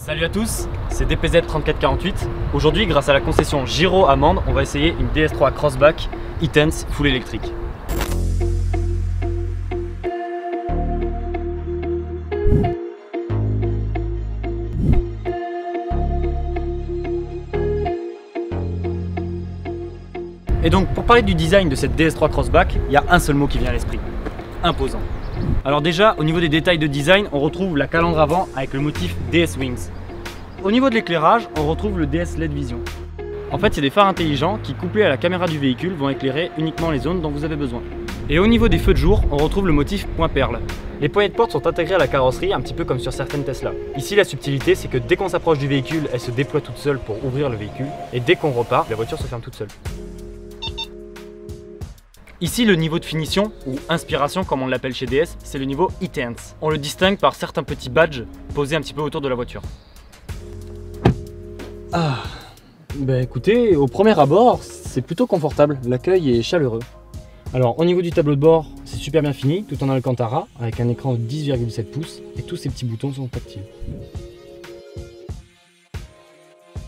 Salut à tous, c'est DPZ3448. Aujourd'hui, grâce à la concession Giro à Mende, on va essayer une DS3 Crossback E-Tense full électrique. Et donc, pour parler du design de cette DS3 Crossback, il y a un seul mot qui vient à l'esprit: imposant. Alors déjà, au niveau des détails de design, on retrouve la calandre avant avec le motif DS Wings. Au niveau de l'éclairage, on retrouve le DS LED Vision. En fait, c'est des phares intelligents qui, couplés à la caméra du véhicule, vont éclairer uniquement les zones dont vous avez besoin. Et au niveau des feux de jour, on retrouve le motif point perle. Les poignées de porte sont intégrées à la carrosserie, un petit peu comme sur certaines Tesla. Ici, la subtilité, c'est que dès qu'on s'approche du véhicule, elle se déploie toute seule pour ouvrir le véhicule, et dès qu'on repart, la voiture se ferme toute seule. Ici, le niveau de finition, ou inspiration comme on l'appelle chez DS, c'est le niveau E-Tense. On le distingue par certains petits badges posés un petit peu autour de la voiture. Ah, bah écoutez, au premier abord, c'est plutôt confortable, l'accueil est chaleureux. Alors au niveau du tableau de bord, c'est super bien fini, tout en Alcantara, avec un écran de 10,7 pouces, et tous ces petits boutons sont tactiles.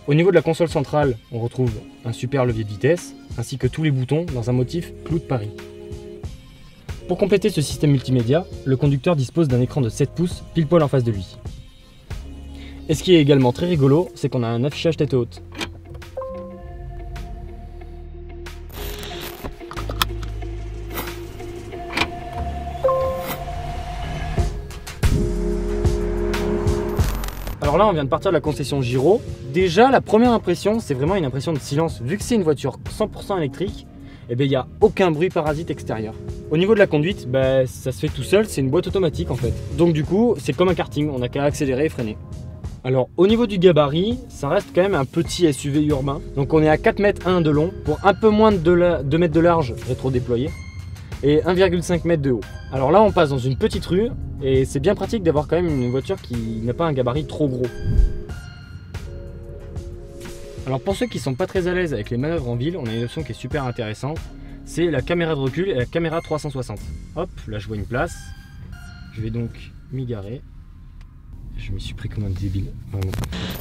Au niveau de la console centrale, on retrouve un super levier de vitesse, ainsi que tous les boutons dans un motif clou de Paris. Pour compléter ce système multimédia, le conducteur dispose d'un écran de 7 pouces pile poil en face de lui. Et ce qui est également très rigolo, c'est qu'on a un affichage tête haute. Alors là, on vient de partir de la concession Giro. Déjà, la première impression, c'est vraiment une impression de silence. Vu que c'est une voiture 100% électrique, eh bien, il n'y a aucun bruit parasite extérieur. Au niveau de la conduite, ça se fait tout seul, c'est une boîte automatique en fait. Donc du coup, c'est comme un karting, on n'a qu'à accélérer et freiner. Alors au niveau du gabarit, ça reste quand même un petit SUV urbain. Donc on est à 4,1 m de long pour un peu moins de 2 mètres de large rétro-déployé et 1,5 m de haut. Alors là on passe dans une petite rue et c'est bien pratique d'avoir quand même une voiture qui n'a pas un gabarit trop gros. Alors pour ceux qui sont pas très à l'aise avec les manœuvres en ville, on a une option qui est super intéressante, c'est la caméra de recul et la caméra 360. Hop, là je vois une place, je vais donc m'y garer. Je m'y suis pris comme un débile, vraiment.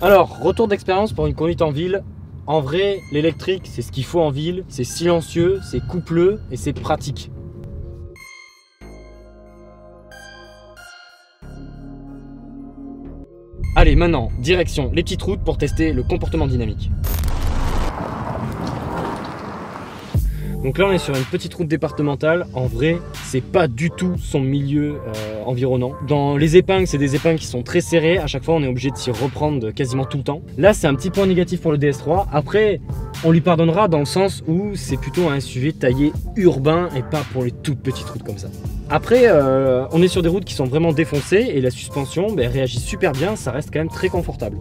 Alors, retour d'expérience pour une conduite en ville. En vrai, l'électrique, c'est ce qu'il faut en ville. C'est silencieux, c'est coupleux et c'est pratique. Allez, maintenant, direction les petites routes pour tester le comportement dynamique. Donc là on est sur une petite route départementale, en vrai c'est pas du tout son milieu environnant. Dans les épingles, c'est des épingles qui sont très serrées, à chaque fois on est obligé de s'y reprendre quasiment tout le temps. Là c'est un petit point négatif pour le DS3, après on lui pardonnera dans le sens où c'est plutôt un SUV taillé urbain et pas pour les toutes petites routes comme ça. Après on est sur des routes qui sont vraiment défoncées et la suspension réagit super bien, ça reste quand même très confortable.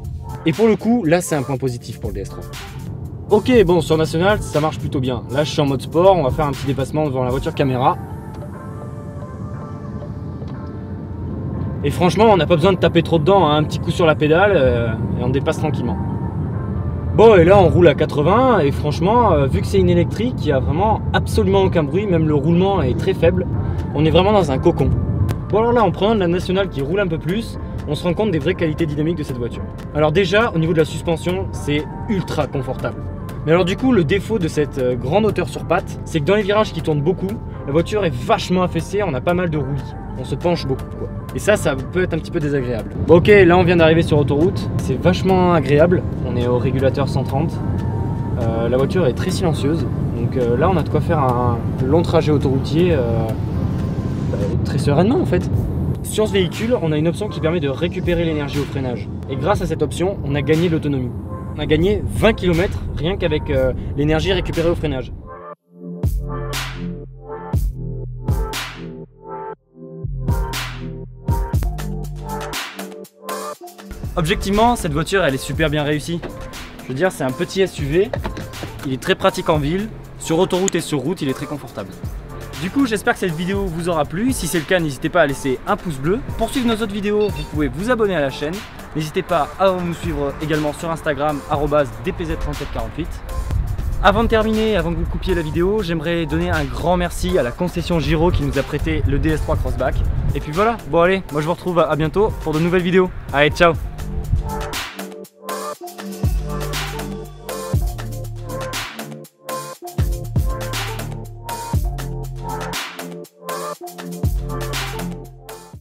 Et pour le coup là c'est un point positif pour le DS3. Ok, bon, sur National, ça marche plutôt bien. Là, je suis en mode sport, on va faire un petit dépassement devant la voiture caméra. Et franchement, on n'a pas besoin de taper trop dedans, hein. Un petit coup sur la pédale et on dépasse tranquillement. Bon, et là, on roule à 80 et franchement, vu que c'est une électrique, il n'y a vraiment absolument aucun bruit, même le roulement est très faible. On est vraiment dans un cocon. Bon, alors là, en prenant de la National qui roule un peu plus, on se rend compte des vraies qualités dynamiques de cette voiture. Alors déjà, au niveau de la suspension, c'est ultra confortable. Mais alors du coup, le défaut de cette grande hauteur sur pattes, c'est que dans les virages qui tournent beaucoup, la voiture est vachement affaissée, on a pas mal de roulis. On se penche beaucoup, quoi. Et ça peut être un petit peu désagréable. Bon, ok, là on vient d'arriver sur autoroute, c'est vachement agréable. On est au régulateur 130. La voiture est très silencieuse. Donc là, on a de quoi faire un long trajet autoroutier très sereinement en fait. Sur ce véhicule, on a une option qui permet de récupérer l'énergie au freinage. Et grâce à cette option, on a gagné l'autonomie. On a gagné 20 km rien qu'avec l'énergie récupérée au freinage. Objectivement, cette voiture, elle est super bien réussie. Je veux dire, c'est un petit SUV, il est très pratique en ville, sur autoroute et sur route, il est très confortable. Du coup, j'espère que cette vidéo vous aura plu. Si c'est le cas, n'hésitez pas à laisser un pouce bleu. Pour suivre nos autres vidéos, vous pouvez vous abonner à la chaîne. N'hésitez pas à nous suivre également sur Instagram, @dpz3448. Avant de terminer, avant que vous coupiez la vidéo, j'aimerais donner un grand merci à la concession Giro qui nous a prêté le DS3 Crossback. Et puis voilà, bon allez, moi je vous retrouve à bientôt pour de nouvelles vidéos. Allez, ciao!